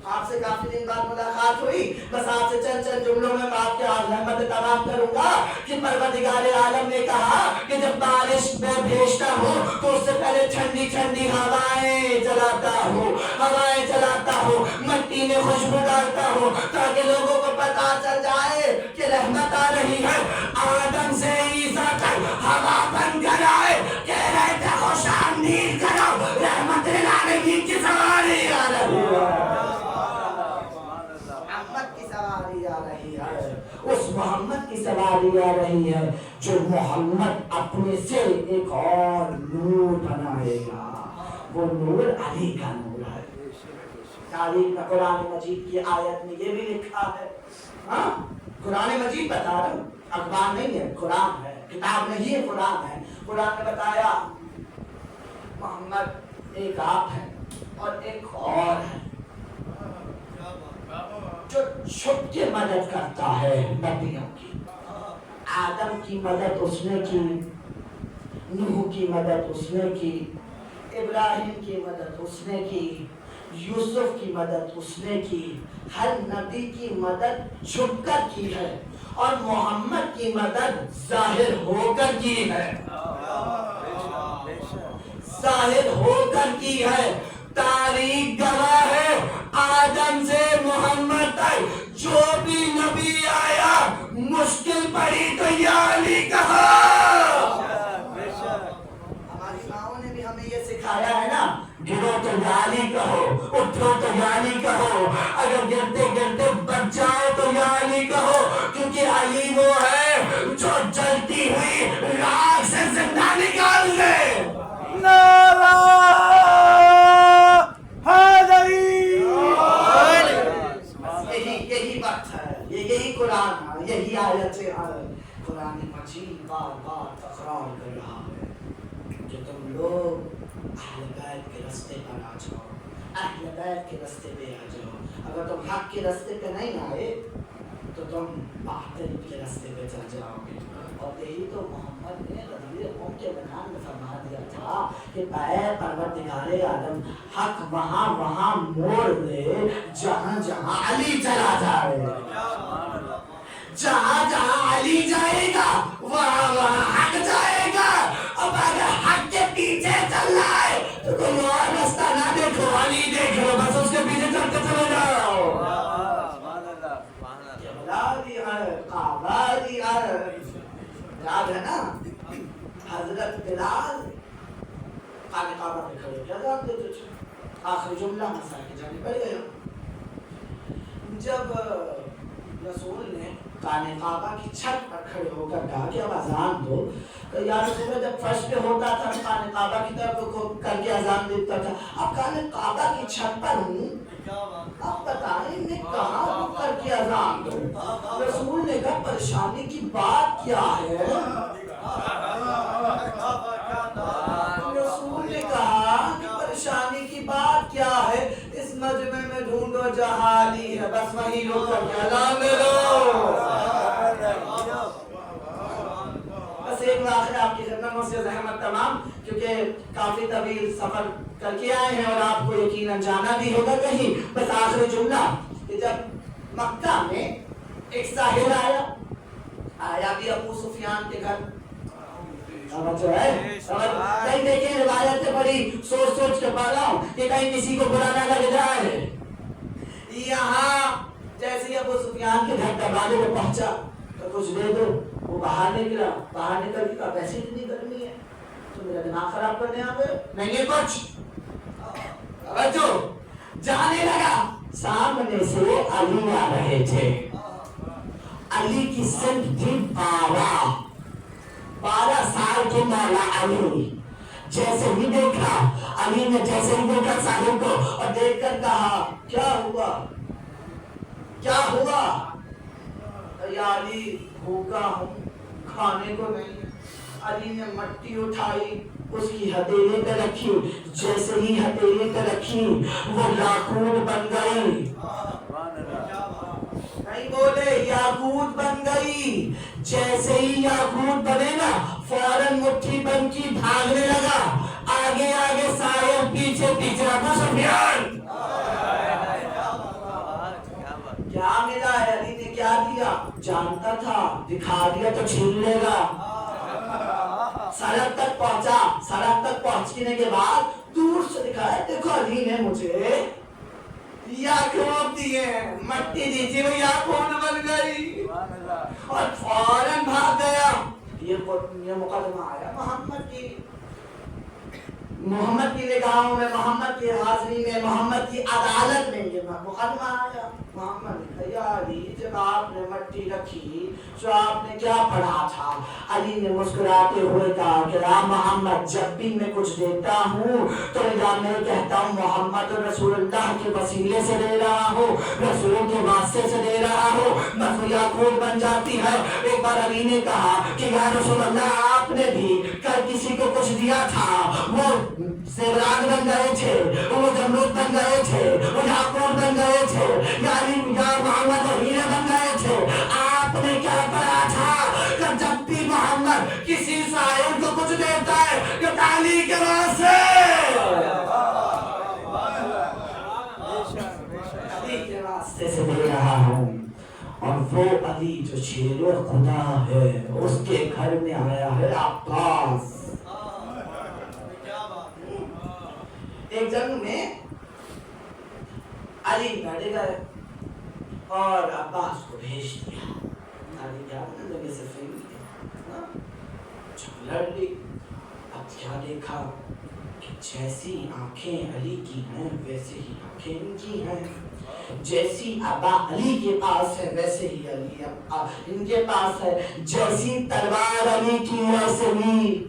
آپ سے کافی دن بعد ملاقات ہوئی, بس آپ سے چند جملوں میں بات کے رحمت تمام کروں گا کہ پروردگار عالم نے کہا کہ جب بارش میں بھیجتا ہوں تو اس سے پہلے ٹھنڈی ٹھنڈی ہوائیں چلاتا ہوں, مٹی میں خوشبو ڈالتا ہوں تاکہ لوگوں کو پتا چل جائے کہ رحمت آ رہی ہے. آدم سے عیسیٰ تک ہوا بن کر آئے, کہہ رہے تھے خوش آمدید کرو, رحمت العالمین کی سواری آ رہی ہے. اس محمد کی سواری آ رہی ہے جو محمد اپنے سے ایک اور نور بنائے گا. وہ نور علی کا نور ہے. تاریخ میں قرآن مجید کی آیت میں یہ بھی لکھا ہے. ہاں, قرآن مجید بتا رہا ہوں, اخبار نہیں ہے, قرآن ہے, کتاب نہیں ہے, قرآن ہے. قرآن نے بتایا محمد ایک آپ ہے اور ایک اور ہے جو چھپ کے مدد کرتا ہے نبیوں کی. آدم کی مدد اس نے کی, نوح کی مدد اس نے کی, ابراہیم کی مدد اس نے کی, یوسف کی مدد اس نے کی. ہر نبی کی مدد چھپ کر کی ہے اور محمد کی مدد ظاہر ہو کر کی ہے. ظاہر ہو کر کی ہے. تاریخ گواہ ہے, آدم سے محمد تک جو بھی نبی آیا مشکل پڑی تو یا علی کہا. ہماری ماؤں نے بھی ہمیں یہ سکھایا ہے نا, گرو تو یا علی کہو, اٹھو تو یا علی کہو, اگر گرتے گرتے بچ جاؤ تو یا علی کہو, کیونکہ علی وہ ہے جو جلتی ہوئی راگ سے زندہ نکال دے. یہی وقت ہے, یہی قرآن ہے, یہی آیت ہے. قرآن مجید بار بار تکرار کر رہا ہے کہ تم لوگ اہل بیت کے راستے پر آ جاؤ, اہل بیت کے راستے پہ آ جاؤ. اگر تم حق کے راستے پہ نہیں آئے تو تم باطل کے راستے پہ چل جاؤ گے. اور یہی تو محمد نے غدیر قوم کے بیان میں فرما دیا تھا کہ اے پروردگار عالم, حق وہاں موڑ دے جہاں جہاں علی چلا جائے. جہاں علی جائے گا وہاں حق جائے گا. اب اگر حق کے پیچھے چل رہا ہے تو کوئی اور راستہ نہ دیکھو, علی دیکھ لو, بس اس کے پیچھے چلتے چلے جاؤ. یاد ہے نا حضرت بلال خانہ کعبہ میں کھڑے کیا جانتے تھے, آخری جملہ مسائل کی جانی پڑ گئے. جب رسول نے خانہ کعبہ کی چھت پر کھڑے ہو کر کہا کہ اب اذان دو, تو یا رسول اللہ جب فرش پہ ہوتا تھا خانہ کعبہ کی طرف کر کے اذان دیتا تھا. اب خانہ کعبہ کی چھت پر ہوں, اب بتائیں میں کہاں رک کر کے اذان دو؟ رسول نے کہا پریشانی کی بات کیا ہے؟ رسول نے کہا کہ پریشانی کی بات کیا ہے؟ اس مجمع میں ڈھونڈو جہالی ہے، بس وہیں رک کر کے اذان دے دو۔ بس ایک واقعہ آپ کی خدمت میں سے زحمت تمام، کیونکہ کافی طویل سفر کر کے آئے ہیں اور آپ کو یقیناً جانا بھی ہوگا کہیں۔ بس آخری جملہ کہ جب مکہ میں ایک ساحر آیا بھی ابو سفیان کے گھر، کہیں دیکھیں روایتیں بڑی سوچ کے پا رہا ہوں کہ کہیں کسی کو برا نہ لگ جائے۔ یہاں جیسے ابو سفیان کے گھر دروازے پہ پہنچا تو کچھ دے دو، وہ باہر نکلا، باہر نکل کے کہا ویسے اتنی گرمی ہے تو میرا دماغ خراب کرنے آ گئے، نہیں ہے کچھ توجہ۔ جانے لگا، سامنے سے علی آ رہے تھے، علی کی سن تھی 12 سال کے مولا علی۔ جیسے ہی دیکھا علی نے، جیسے ہی دیکھا ساحر کو اور دیکھ کر کہا کیا ہوا کیا ہوا؟ یا علی بھوکا ہوں، کھانے کو نہیں۔ علی نے مٹی اٹھائی، اس کی ہتھیلی پہ رکھی، جیسے ہی ہتھیلی پہ رکھی وہ یاقوت بن گئی، نہیں بولے یاقوت بن گئی۔ جیسے ہی یاقوت بنے نا فوراً مٹھی بن کی بھاگنے لگا، آگے آگے ساحر، پیچھے پیچھے ابو سفیان۔ کیا ملا ہے؟ علی نے کیا دیا؟ جانتا تھا دکھا دیا تو چھین لے گا۔ سڑک تک پہنچا، سڑک تک پہنچنے کے بعد دور سے دکھایا دیکھو علی نے مجھے یاقوت دیے، مٹی دیجیے، وہ یاقوت بن گئی اور فوراً بھاگ گیا۔ یہ مقدمہ آیا محمد کی نگاہوں میں، محمد کی حاضری میں، محمد کی عدالت میں یہ مقدمہ آیا۔ محمد نے کہا یا علی جب آپ نے مٹی رکھی تو آپ نے کیا پڑھا تھا؟ علی نے مسکراتے ہوئے کہا کہ محمد جب بھی میں کچھ دیتا ہوں تو یا میں کہتا ہوں محمد رسول اللہ کے وسیلے سے دے رہا ہوں، رسول کے واسطے سے دے رہا ہوں، بس یاقوت بن جاتی ہے۔ ایک بار علی نے کہا کہ یا رسول اللہ آپ نے بھی کل کسی کو کچھ دیا تھا، وہ زیورات بن گئے تھے، وہ جمرود بن گئے تھے، وہ یاقوت بن گئے تھے، یا محمد وہ ہیرے بن گئے تھے۔ آپ نے کیا پڑھا تھا کہ جب بھی محمد کسی ساحر کو کچھ دیتا ہے کہ علی کے واسطے، علی کے واسطے سے دے رہا ہوں۔ اور وہ علی جو شیر خدا ہے اس کے گھر میں آیا ہے عباس۔ ایک جنگ میں علی لڑے گئے اور عباس کو بھیج دیا۔ علی کیا لگے سے لڑ لی۔ اب کیا دیکھا کہ جیسی آنکھیں علی کی ہیں ویسے ہی آنکھیں ان کی ہیں، جیسی ابا علی کے پاس ہے ویسے ہی علی ان کے پاس ہے، جیسی تلوار علی کی ویسے ہی۔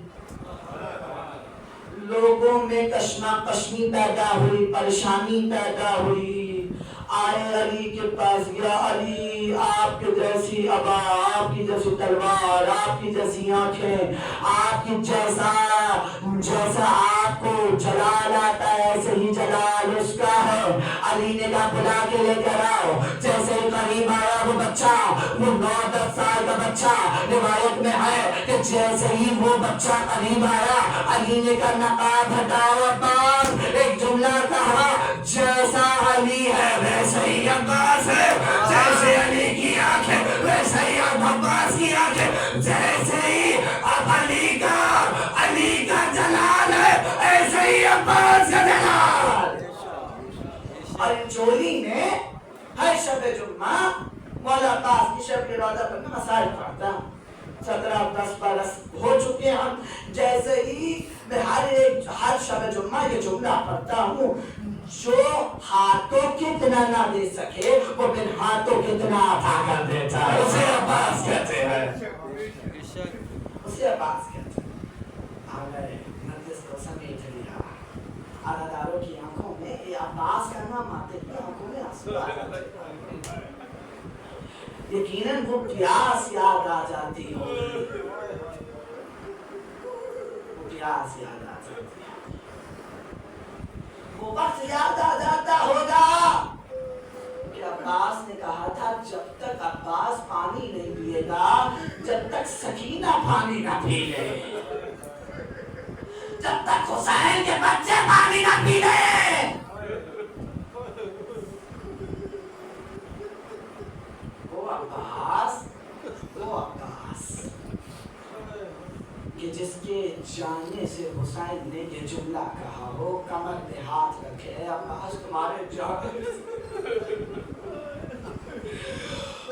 لوگوں میں کشمکشی پیدا ہوئی، پریشانی پیدا ہوئی۔ آئے علی کے پاس، یا علی آپ کے جیسی ابا، آپ کی جیسی تلوار، آپ کی جیسی آنکھیں، آپ کی جیسا آپ کو جلال آتا ہے ایسے ہی جلال اس کا ہے۔ علی نے کہا بلا کے لے کر آؤ۔ جیسے ہی قریب آیا وہ بچہ، وہ 9-10 سال کا بچہ، روایت میں ہے کہ جیسے ہی وہ بچہ قریب آیا علی نے کہا نقاب ہٹاؤ عباس، ایک جملہ کہا جیسا علی ہے ویسے ہی عباس ہے، جیسے علی کی آنکھیں ویسے ہی عباس کی آنکھیں، جیسے ہی اب علی کا جلال ہے ایسے ہی عباس کا جلال۔ اور چولی میں ہر شب جمعہ مولا عباس کی شب کے روزہ پر میں مسائل پڑھتا ہوں۔ 17-10 برس ہو چکے ہم، جیسے ہی میں ہر شب جمعہ یہ جملہ پڑھتا ہوں، جو ہاتھوں کتنا نہ دے سکے وہ بن ہاتھوں کتنا عطا کر دیتا ہے، اسے عباس کہتے ہیں، اسے عباس کہتے ہیں۔ آگئے نرگس کو سمیٹ لیا، عزاداروں کی آنکھوں میں یہ عباس کا نام آتے ہی آنکھوں میں آنسو آ جاتے ہیں۔ یقیناً وہ پیاس یاد آ جاتی ہوگی، وہ پیاس یاد آ جاتی ہے، وہ وقت یاد آ جاتا ہوگا کہ عباس نے کہا تھا جب تک عباس پانی نہیں پیے گا جب تک سکینہ پانی نہ پی لے، جب تک حسین کے بچے پانی نہ پی لے۔ وہ عباس کہ جس کے جانے سے حسین نے یہ جملہ کہا ہو، کمر پہ ہاتھ رکھے، عباس تمہارے جانے سے،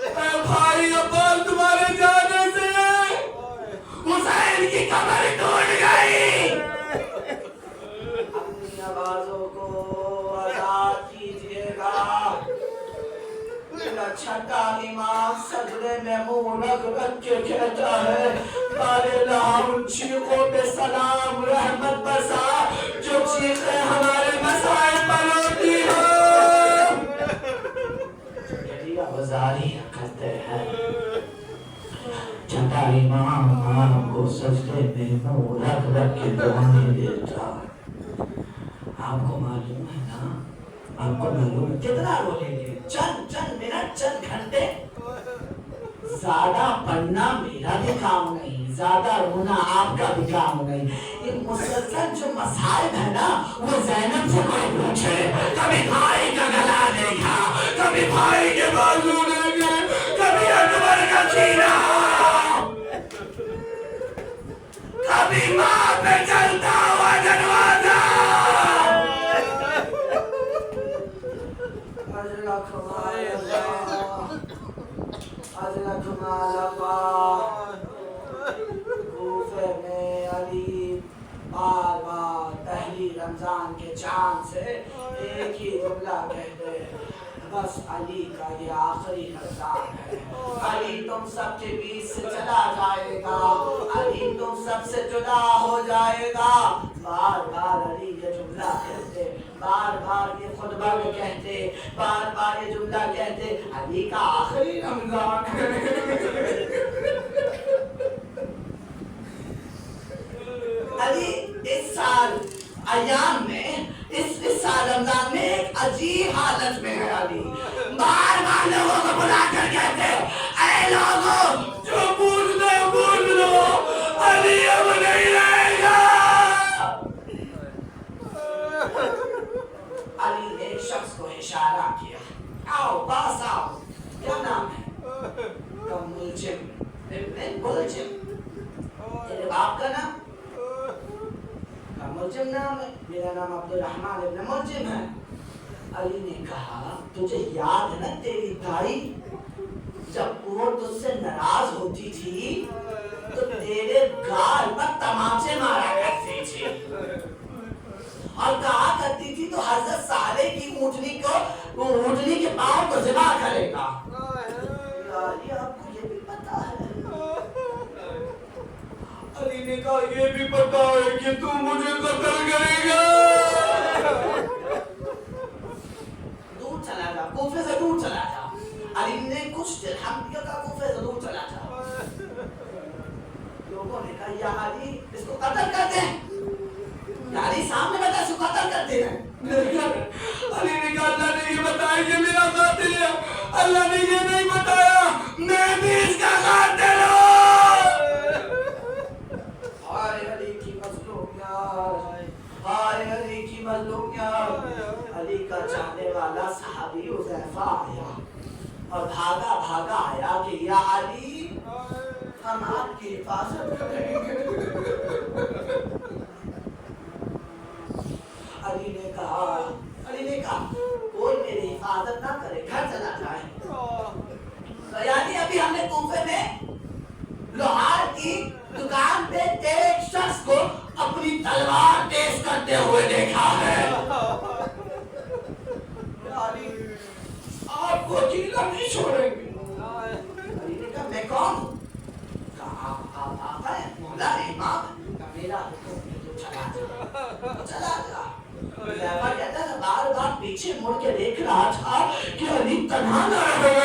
اے بھائی عباس تمہارے جانے سے حسین کی کمر ٹوٹ گئی۔ اپنی آوازوں کو آزاد کیجئے گا۔ چھٹا امام سجدے میں منہ رکھ کے کہتا ہے بارے اللہ ان چیخوں پہ سلام رحمت برسا جو چیخیں ہمارے مسائل پر ہوتی ہو۔ گھٹیا بازاری کرتے ہیں، چھٹا امام کو سجدے میں منہ رکھ کے دعائیں دیتا۔ آپ کو معلوم ہے نا، آپ کو معلوم ہے کتنا رولیں گے، چند منٹ چند گھنٹے، زیادہ پڑھنا میرا بھی کام نہیں، زیادہ رونا آپ کا بھی کام نہیں۔ ان مسلسل جو مصائب ہے نا وہ زینب سے کوئی پوچھے، کبھی بھائی کا گلا دیکھا، کبھی بھائی کے بازو دیکھے، کبھی اکبر کا سینہ، کبھی ماں پہ چلتا ہوا جنازہ۔ کوفے میں علی بار بار پہلی رمضان کے چاند سے ایک ہی جملہ کہتے، بس علی کا یہ آخری رمضان ہے، علی تم سب کے بیچ سے چلا جائے گا، علی تم سب سے جدا ہو جائے گا۔ بار بار علی یہ جملہ کہتے، بار بار یہ خطبہ میں کہتے، بار بار یہ جملہ کہتے، علی کا آخری رمضان ہے۔ علی اس سال ایام میں اس سال رمضان میں ایک عجیب حالت میں ہے۔ علی بار بار لوگوں کو بلا کر کہتے، اے لوگوں جو پوچھ لو علی اب نہیں رہے گا۔ علی نے ایک شخص کو اشارہ کیا، آؤ پاس آؤ، کیا نام ہے؟ ملجم ابن ملجم، تیرے باپ کا نام؟ ملجم نام ہے، میرا نام عبدالرحمن ابن ملجم ہے۔ علی نے کہا تجھے یاد ہے نا تیری دائی جب وہ تجھ سے ناراض ہوتی تھی تو تیرے گال پر تماچے مارا کرتی تھی اور کہا کرتی تھی تو حضرت صالح کی اونٹنی کو، وہ اونٹنی کے پاؤں کو ذبح کرے گا۔ علی آپ کو یہ بھی پتا ہے؟ علی نے کہا یہ بھی پتا ہے کہ تم مجھے قتل کرے گا۔ دور چلا جا، کوفے سے دور چلا جا۔ علی نے کچھ درہم دیا تھا، کوفے سے دور چلا جا۔ لوگوں نے کہا یا علی اس کو قتل کر دیں، یا علی سامنے بیٹھا اس کو قتل کر دیں۔ علی نے کہا اللہ نے یہ بتایا کہ میرا قاتل ہے، اللہ نے یہ نہیں بتایا میں بھی اس کا قاتل ہوں۔ علی کا چاہنے والا صحابی حذیفہ آیا اور بھاگا بھاگا آیا کہ یا علی ہم آپ کی حفاظت کریں گے۔ علی نے کہا کوئی میری حفاظت نہ کرے، گھر چلا جائے۔ یعنی ابھی ہم نے کوفے میں لوہار کی دکان پہ ایک شخص کو اپنی تلوار تیز کرتے ہوئے دیکھا ہے۔ آپ کو اکیلا نہیں چھوڑیں گے۔ علی نے کہا میں کون ہوں؟ کہا آپ آقا ہیں، مولا امام ہیں۔ کہا میرا حکم ہے تو چلا جا۔ حذیفہ کہتا ہے بار بار پیچھے مڑ کے دیکھ رہا تھا کہ علی تنہا نہ رہے۔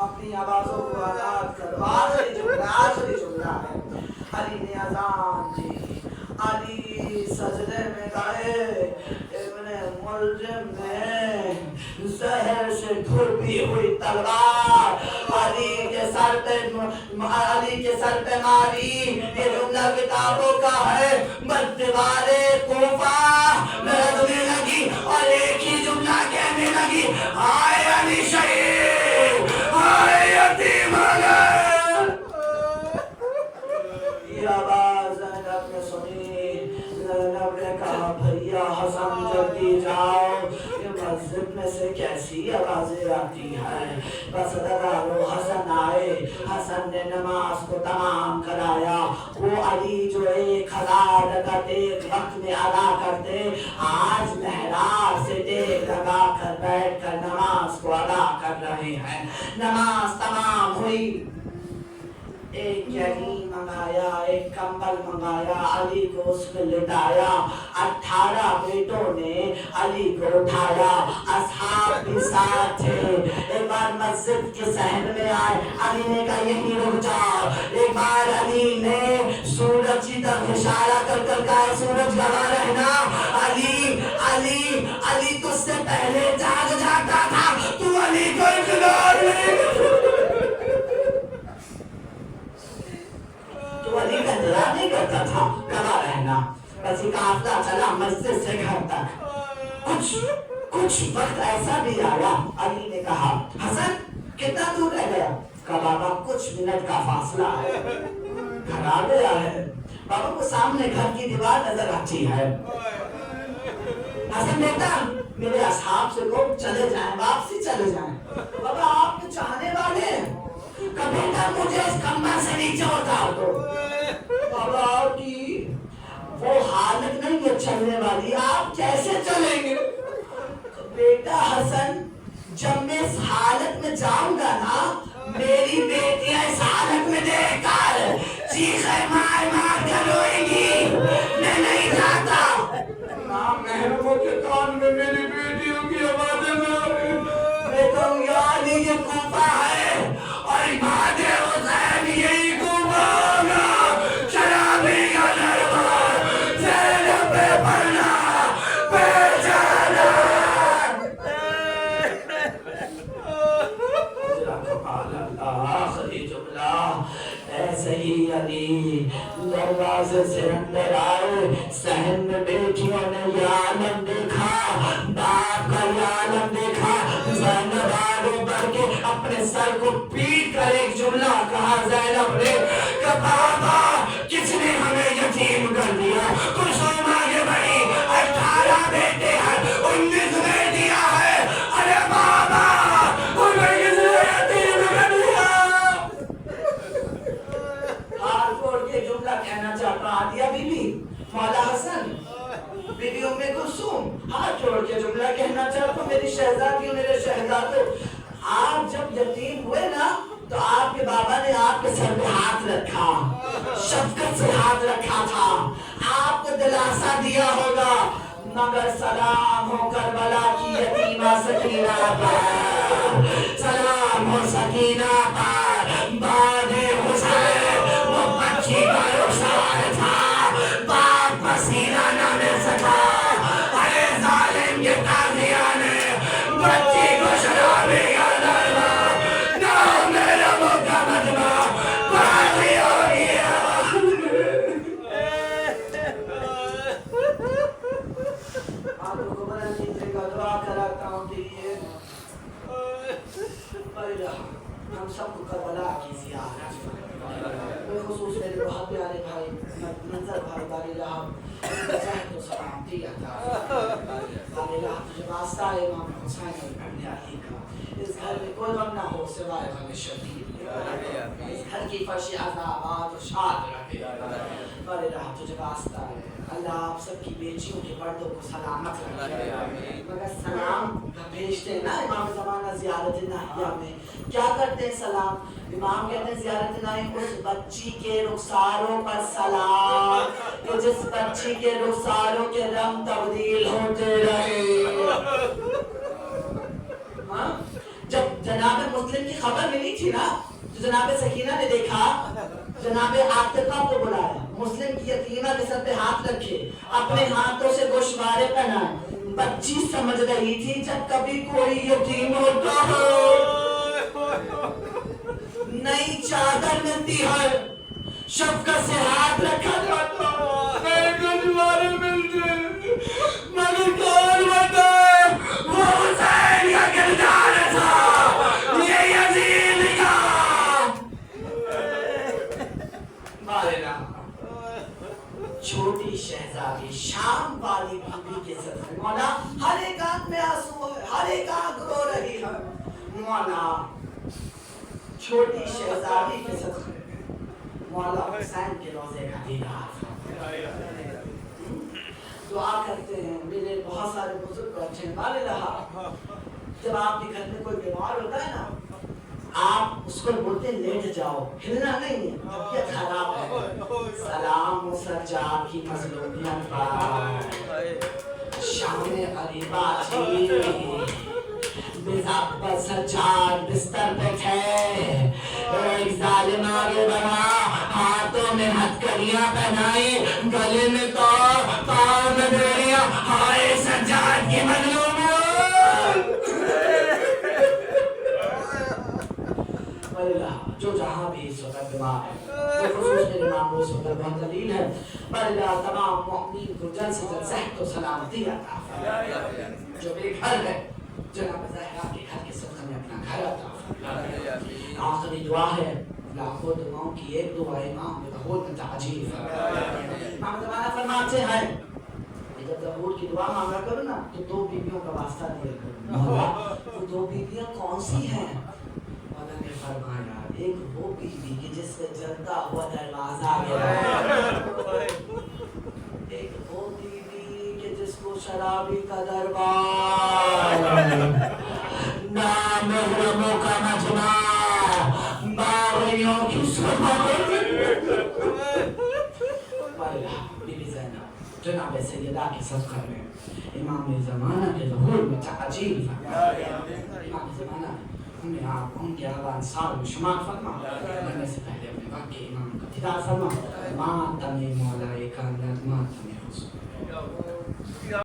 اپنی آوازوں کو آزاد کرو. آخری جملہ ہے. علی نے اذان دی. علی سجدے میں گئے. ابن ملجم نے زہر سے دھرپی ہوئی تلوار علی کے سر پہ ماری. یہ جملہ کتابوں کا ہے. بس دیوارے کوفہ میں لگنے لگی اور ایک ہی جملہ کہنے لگی, ہائے علی شہید, ہائے یتیم علی. یہ آواز زینب نے سنی. زینب نے کہا بھیا حسن جلدی جاؤ. یہ مسجد میں سے کیسی آوازیں آتی ہیں. بس لگارو. حسن آئے. حسن نے نماز کو تمام کرایا. وہ علی جو 1000 رکعت ایک وقت میں ادا کرتے, آج محراب سے ٹیک لگا کر بیٹھ کر نماز کو ادا کر رہے ہیں. نماز تمام ہوئی. ایک جنین منگایا, ایک کمبل منگایا, علی کو اس میں لٹایا. 18 بیٹوں نے علی کو اٹھایا. اصحاب بھی ساتھ تھے. ایک بار مسجد کے صحن میں آئے. علی نے کہا یہیں رک جاؤ. ایک بار علی نے سورج کی طرف اشارہ کر کر کہا سورج گواہ رہنا. علی علی علی تجھ سے پہلے جاگ جاتا تھا, تو علی کو اقرار نہیں. تو علی کا انتظار نہیں کرتا تھا, گواہ رہنا. بس ایک قافلہ چلا مسجد سے گھر تک. کچھ وقت ایسا بھی آیا. علی نے کہا حسن کتنا دور رہ گیا؟ کہا بابا کچھ منٹ کا فاصلہ ہے, گھر آ گیا ہے. بابا کو سامنے گھر کی دیوار نظر آتی ہے. حسن بیٹا میرے اصحاب سے لوگ چلے جائیں, واپسی چلے جائیں. بابا آپ کے چاہنے والے ہیں. کہا بیٹا مجھے اس کمبل سے نیچے اتار دو. بابا آپ کی وہ حالت نہیں ہے چلنے والی, آپ کیسے چلیں گے؟ بیٹا حسن جب میں اس حالت میں جاؤں گا نا, میری بیٹیاں اس حالت میں دیکھ کر چیخیں مار مار کر روئیں گی. میں نہیں جاتا. محرموں کے کان میں میری بیٹیوں کی آوازیں میں کہوں یا علی یہ کوفہ ہے اور امام حسین یہی کوفہ ہوگا. شرابی کا دربار زینب پہ پڑنا پہچانا. آخری جملہ ایسے ہی علی دروازے سے اندر آئے. صحن میں بیٹیوں نے یہ عالم دیکھا, باپ کا یہ عالم دیکھا. زینب آگے بڑھ کے اپنے سر کو پیٹ کر ایک جملہ کہا. زینب نے کہ بابا کس نے ہمیں یتیم کر دیا. کلثوم آگے بڑھی. 18 بیٹے ہیں, 19 بیٹیاں ہیں. ارے بابا ہمیں کس نے یتیم کر دیا. ہاتھ چھوڑ کے جملہ کہنا چاہتا. عالیہ بی بی, مولا حسن, بی بی ام کلثوم, ہاتھ جوڑ کے جملہ کہنا چاہتا ہوں. میری شہزادیوں, میرے شہزادوں, آپ جب یتیم ہوئے نا تو آپ کے بابا نے آپ کے سر پہ ہاتھ رکھا, شفقت سے ہاتھ رکھا تھا, آپ کو دلاسا دیا ہوگا. مگر سلام ہو کربلا کی یتیمہ سکینہ پر, سلام ہو سکینہ پر. بعد حسین وہ بچی کا رخسار تھا, باپ پسینہ نہ مل سکا. ارے ظالم کے تازیہ نے بچی کو شرابی کا دربار, نہ میرا مقدمہ باقی ہو گیا. آپ لوگوں کو بڑا چیزیں کا دعا کراتا ہوں کہ یہ ہم سب کو کربلا کی زیارت, خصوص میرے بہت پیارے بھائی منظر بھائی باری لہب تو سلامتی عطا. باری لہب تجھے واسطہ ہے امام حسین ابن علی کا. اس گھر میں کوئی غم نہ ہو سوائے غم شدید. اس گھر کی فرش عذابات و شاد رکھے. باری لہب تجھے واسطہ ہے. اللہ آپ سب کی بیٹیوں کے پردوں کو سلامت رکھے. مگر سلام بھیجتے ہیں نا امام زمانہ زیارت ناحیہ میں, کیا کرتے ہیں سلام؟ امام کہتے ہیں زیارت ناحیہ اس بچی کے رخساروں پر سلام کہ جس بچی کے رخساروں کے رنگ تبدیل ہوتے رہے. جب جناب مسلم کی خبر ملی تھی نا تو جناب سکینہ نے دیکھا, جناب عاطفہ کو بلایا, مسلم کی یتیمہ کے سر پہ ہاتھ رکھے, اپنے ہاتھوں سے گوشوارے پہنائے. بچی سمجھ رہی تھی جب کبھی کوئی یتیم ہوتا ہے نئی چادر ملتی ہے, شفقت سے ہاتھ رکھا جاتا ہے, گوشوارے ملتے, مگر کون بتائے وہ حسین کا کردار تھا, یہ یزید کا. چھوٹی شہزادی شام والی بیوی کے صدقے مولا ہر ایک آنکھ میں آنسو ہے, ہر ایک آنکھ رو رہی ہے. مولا چھوٹی شہزادی کے صدقے مولا حسین کے روضے کا دیدار. دعا کرتے ہیں. میرے بہت سارے بزرگ بیٹھے والے رہا, جب آپ کے گھر میں کوئی بیمار ہوتا ہے نا آپ اس کو بولتے لیٹ جاؤ, ہلنا نہیں ہے, طبیعت خراب ہے. سلام سجاد کی مظلومیت پر شام غریبہ تھی, بزاق سجاد بستر پہ تھے, ایک ظالم آگے بڑھا, ہاتھوں میں ہتھکڑیاں پہنائی, گلے میں تار, پاؤں میں بیڑیاں. ہائے سجاد کی مظلومیت. جو جہاں بھی اس وقت بیمار ہے, خصوص میرے معمول سے بہت دلیل ہے, پر اللہ تمام مؤمنین کو جلد سے جلد صحت و سلامتی عطا فرمائے. جو میرے گھر ہے جناب زہرا کے گھر کے صدقے میں اپنا گھر عطا فرمائے. آخری دعا ہے, لاکھوں دعاؤں کی ایک دعا ہے, امام میں ظہور میں تعجیل فرمائے. امام زمانہ فرماتے ہیں جب ظہور کی دعا مانگا کرو نا تو دو بیویوں کا واسطہ دیا کرو. وہ دو بیویاں کون سی ہیں؟ مولا نے فرمایا ایک وہ بیوی کہ جس سے جلتا ہوا دروازہ گیا, ایک وہ بیوی کہ جس کو شرابی کا دربار, نامحرموں کا مجمع, باغیوں کی صحبت. بی بی زینب جناب سیدہ کے صدقہ میں امام زمانہ کے ظہور میں تعجیل فرمائے. امام زمانہ ہمیں آپ ان کے آبان سال میں شمار فرما, مرنے سے پہلے اپنے واقعی امام کا دیدار فرما. ماتم مولا کاملت ماتم حسن.